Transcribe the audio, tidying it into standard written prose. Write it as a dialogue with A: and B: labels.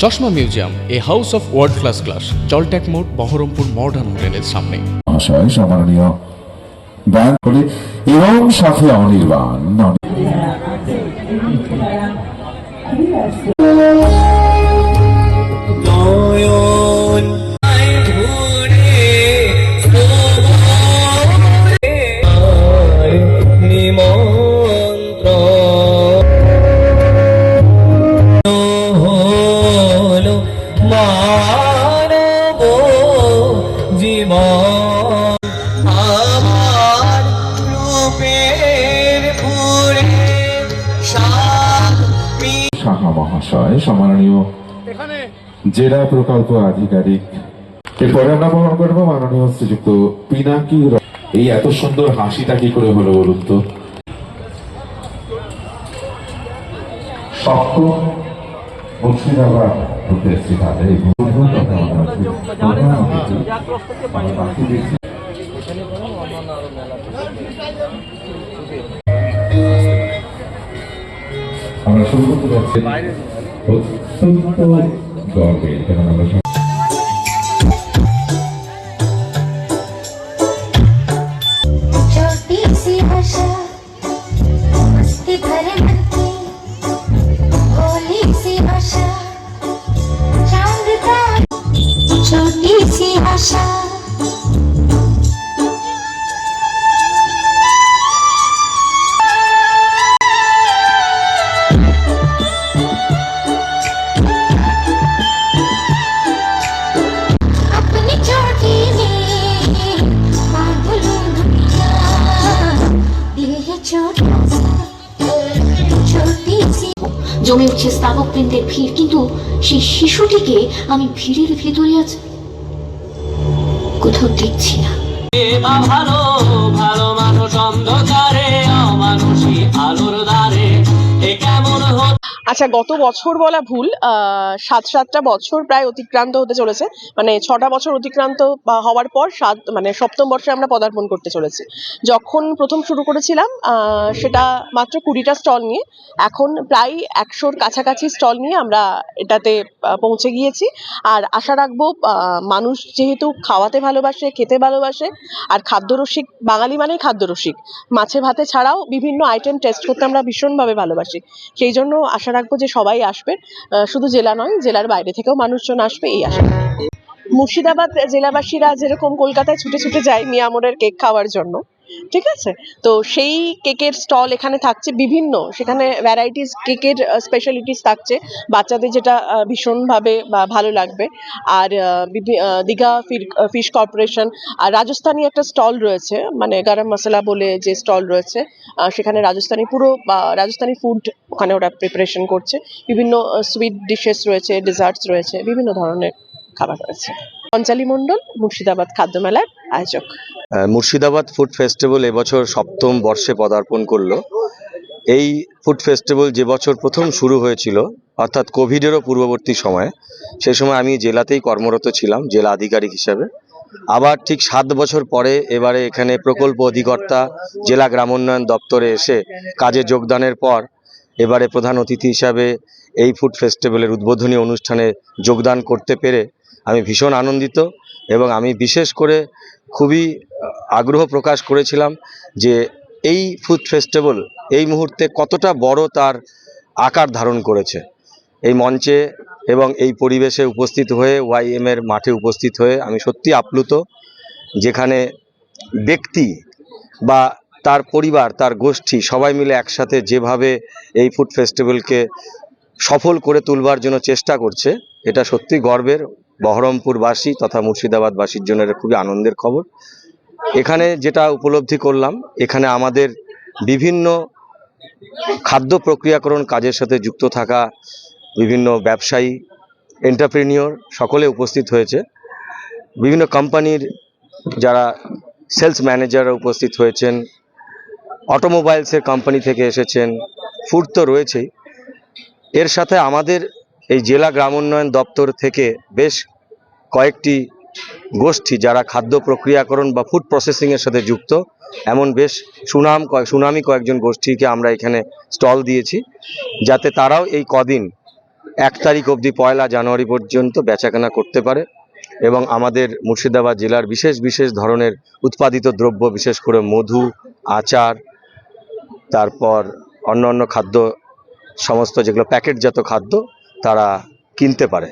A: চশমা museum, a house of world class, জলট্যাক মোড়, বহরমপুর মডার্ন হোটেলের সামনে।
B: সম্মানীয় ব্যাংক বলে এবং সাথে অনির্বাণ মহাশয়, সম্মানীয় জেলা প্রকল্প আধিকারিক। এরপরে আমরা বহন করবো মাননীয় শ্রীযুক্ত পিনাকি। এই এত সুন্দর হাসিটা কি করে হলো বলুন তো? সপ্তম মুর্শিদাবাদ আমরা শুরু করতে যাচ্ছি অত্যন্ত গর্বে, কারণ আমরা
C: छोटी सी आशा अपनी छोटी জমে উঠছে স্তাবক প্রিন্টের ভিড়, কিন্তু সেই শিশুটিকে আমি ভিড়ের ভেতরে আছি কোথাও দেখছি না।
D: ভালো ভালো মানুষ অন্ধকারে, অমানুষী আলোর দ্বারে, এ কেমন হতো।
E: আচ্ছা, গত বছর বলা ভুল, 7টা বছর প্রায় অতিক্রান্ত হতে চলেছে, মানে 6টা বছর অতিক্রান্ত হওয়ার পর সপ্তম বর্ষে আমরা পদার্পণ করতে চলেছি। যখন প্রথম শুরু করেছিলাম সেটা মাত্র 20টা স্টল নিয়ে, এখন প্রায় 100-র কাছাকাছি স্টল নিয়ে আমরা এটাতে পৌঁছে গিয়েছি। আর আশা রাখবো মানুষ যেহেতু খাওয়াতে ভালোবাসে, খেতে ভালোবাসে, আর খাদ্যরসিক, বাঙালি মানেই খাদ্যরসিক, মাছে ভাতে ছাড়াও বিভিন্ন আইটেম টেস্ট করতে আমরা ভীষণভাবে ভালোবাসি। সেই জন্য আশা রাখবো যে সবাই আসবে, শুধু জেলা নয়, জেলার বাইরে থেকেও মানুষজন আসবে এই আশা। মুর্শিদাবাদ জেলাবাসীরা যেরকম কলকাতায় ছুটে ছুটে যায় মিয়ামোরের কেক খাওয়ার জন্য, ঠিক আছে, তো সেই কেকের স্টল এখানে থাকছে বিভিন্ন, সেখানে ভ্যারাইটিস কেকের স্পেশালিটিস থাকছে, বাচ্চাদের যেটা ভীষণভাবে ভালো লাগবে। আর দীঘা ফিশ কর্পোরেশন আর রাজস্থানী একটা স্টল রয়েছে, মানে গরম মশলা বলে যে স্টল রয়েছে, সেখানে রাজস্থানী রাজস্থানী ফুড ওখানে ওরা প্রিপারেশন করছে, বিভিন্ন সুইট ডিশেস রয়েছে, ডেজার্টস রয়েছে, বিভিন্ন ধরনের খাবার রয়েছে। পঞ্চালী মণ্ডল, মুর্শিদাবাদ খাদ্য মেলার আয়োজক।
F: মুর্শিদাবাদ ফুড ফেস্টিভ্যাল এবছর 7ম বর্ষে পদার্পণ করলো। এই ফুড ফেস্টিভ্যাল যে বছর প্রথম শুরু হয়েছিল, অর্থাৎ কোভিডেরও পূর্ববর্তী সময়ে, সেই সময় আমি জেলাতেই কর্মরত ছিলাম জেলা আধিকারিক হিসাবে। আবার ঠিক 7 বছর পরে এবারে এখানে প্রকল্প অধিকর্তা জেলা গ্রামোন্নয়ন দপ্তরে এসে কাজে যোগদানের পর এবারে প্রধান অতিথি হিসাবে এই ফুড ফেস্টিভ্যালের উদ্বোধনী অনুষ্ঠানে যোগদান করতে পেরে আমি ভীষণ আনন্দিত। এবং আমি বিশেষ করে খুবই আগ্রহ প্রকাশ করেছিলাম যে এই ফুড ফেস্টিভ্যাল এই মুহূর্তে কতটা বড় তার আকার ধারণ করেছে। এই মঞ্চে এবং এই পরিবেশে উপস্থিত হয়ে, ওয়াইএম এর মাঠে উপস্থিত হয়ে আমি সত্যি আপ্লুত, যেখানে ব্যক্তি বা তার পরিবার, তার গোষ্ঠী সবাই মিলে একসাথে যেভাবে এই ফুড ফেস্টিভ্যালকে সফল করে তুলবার জন্য চেষ্টা করছে, এটা সত্যি গর্বের। বহরমপুরবাসী তথা মুর্শিদাবাদবাসীর জন্য এটা খুবই আনন্দের খবর। এখানে যেটা উপলব্ধি করলাম, এখানে আমাদের বিভিন্ন খাদ্য প্রক্রিয়াকরণ কাজের সাথে যুক্ত থাকা বিভিন্ন ব্যবসায়ী, এন্টারপ্রেনিয়র সকলে উপস্থিত হয়েছে। বিভিন্ন কোম্পানির যারা সেলস ম্যানেজাররা উপস্থিত হয়েছেন, অটোমোবাইলসের কোম্পানি থেকে এসেছেন, ফুড তো রয়েছেই। এর সাথে আমাদের এই জেলা গ্রামোন্নয়ন দপ্তর থেকে বেশ কয়েকটি গোষ্ঠী যারা খাদ্য প্রক্রিয়াকরণ বা ফুড প্রসেসিংয়ের সাথে যুক্ত, এমন বেশ সুনামি কয়েকজন গোষ্ঠীকে আমরা এখানে স্টল দিয়েছি, যাতে তারাও এই কদিন 1 তারিখ অবধি 1 জানুয়ারি পর্যন্ত বেচাকেনা করতে পারে এবং আমাদের মুর্শিদাবাদ জেলার বিশেষ বিশেষ ধরনের উৎপাদিত দ্রব্য, বিশেষ করে মধু, আচার, তারপর অন্য খাদ্য, সমস্ত যেগুলো প্যাকেটজাত খাদ্য তারা কিনতে পারে।